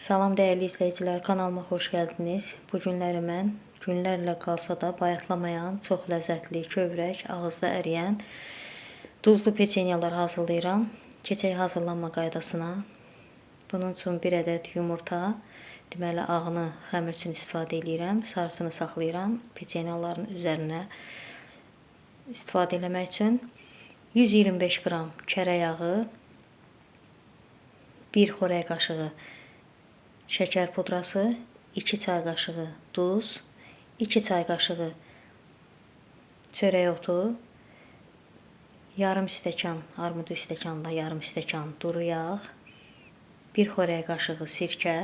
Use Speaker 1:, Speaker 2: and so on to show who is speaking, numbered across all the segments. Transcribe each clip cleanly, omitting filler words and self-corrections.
Speaker 1: Salam dəyərli izləyicilər, kanalıma xoş gəldiniz. Bu günləri mən günlərlə qalsa da bayatlamayan, çox ləzzətli, kövrək, ağızda əriyən duzlu peçenyalar hazırlayıram. Keçək hazırlanma qaydasına. Bunun üçün 1 ədəd yumurta, deməli ağını xəmir üçün istifadə edirəm. Sarısını saxlayıram peçenyaların üzərinə istifadə etmək üçün. 125 qram kərə yağı, 1 xörək qaşığı şəkər pudrası, 2 çay qaşığı duz, 2 çay qaşığı çörək otu, yarım stəkan, armudu stəkanla yarım stəkan duru yağ, 1 xörək qaşığı sirkə.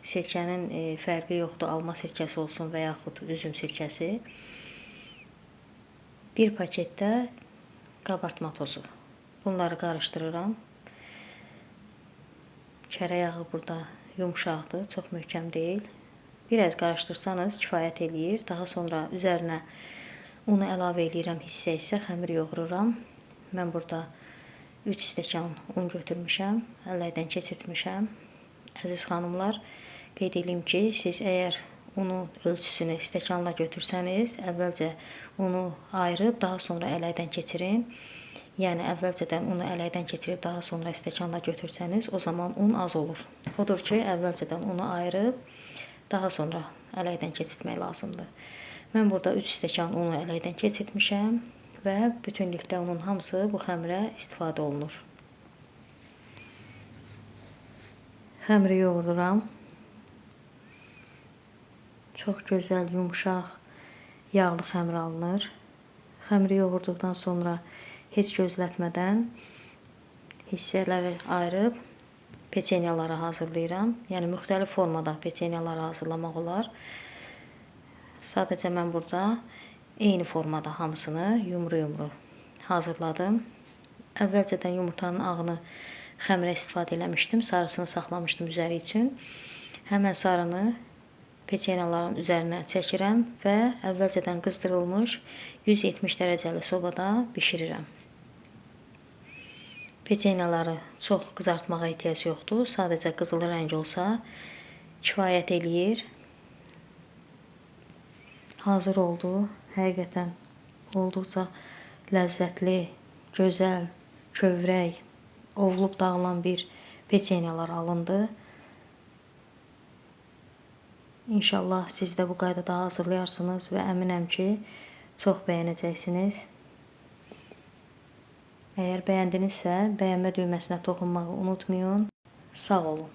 Speaker 1: Sirkənin fərqi yoxdur, alma sirkəsi olsun və yaxud üzüm sirkəsi. 1 paketdə qabartma tozu. Bunları qarışdırıram. Kərə yağı burada yumşaqdır, çox möhkəm deyil. Biraz qarışdırsanız kifayət eləyir. Daha sonra üzərinə unu əlavə edirəm, hissə-hissə xəmir yoğururam. Mən burada 3 stəkan un götürmüşəm, əllərdən keçirtmişəm. Əziz xanımlar, qeyd edeyim ki, siz əgər unun ölçüsünü stəkanla götürsəniz, əvvəlcə unu ayırıb, daha sonra əllərdən keçirin. Yəni əvvəlcədən unu ələkdən keçirib daha sonra stəkanla götürsəniz, o zaman un az olur. Odur ki, əvvəlcədən unu ayırıb, daha sonra ələkdən keçirtmək lazımdır. Mən burada 3 stəkan unu ələkdən keçirtmişəm və bütünlükdə onun hamısı bu xəmirə istifadə olunur. Xəmiri yoğururam. Çox gözəl, yumşaq, yağlı xəmir alınır. Xəmiri yoğurduqdan sonra heç gözlətmədən hissələri ayırıb peçenyaları hazırlayıram. Yəni müxtəlif formada peçenyaları hazırlamaq olar. Sadəcə mən burada eyni formada hamısını yumru-yumru hazırladım. Əvvəlcədən yumurtanın ağını xəmirə istifadə eləmişdim. Sarısını saxlamışdım üzəri üçün. Həmən sarını peçenyaların üzərinə çəkirəm və əvvəlcədən qızdırılmış 170 dərəcəli sobada bişirirəm. Peçenyaları çox qızartmağa ehtiyac yoxdur. Sadəcə qızıl rəng olsa kifayət eləyir. Hazır oldu. Həqiqətən olduqca ləzzətli, gözəl, kövrək, ovulub dağılan bir peçenyalar alındı. İnşallah siz də bu qaydada hazırlayarsınız və əminəm ki, çox bəyənəcəksiniz. Əgər bəyəndinizsə, bəyənmə düyməsinə toxunmağı unutmayın. Sağ olun.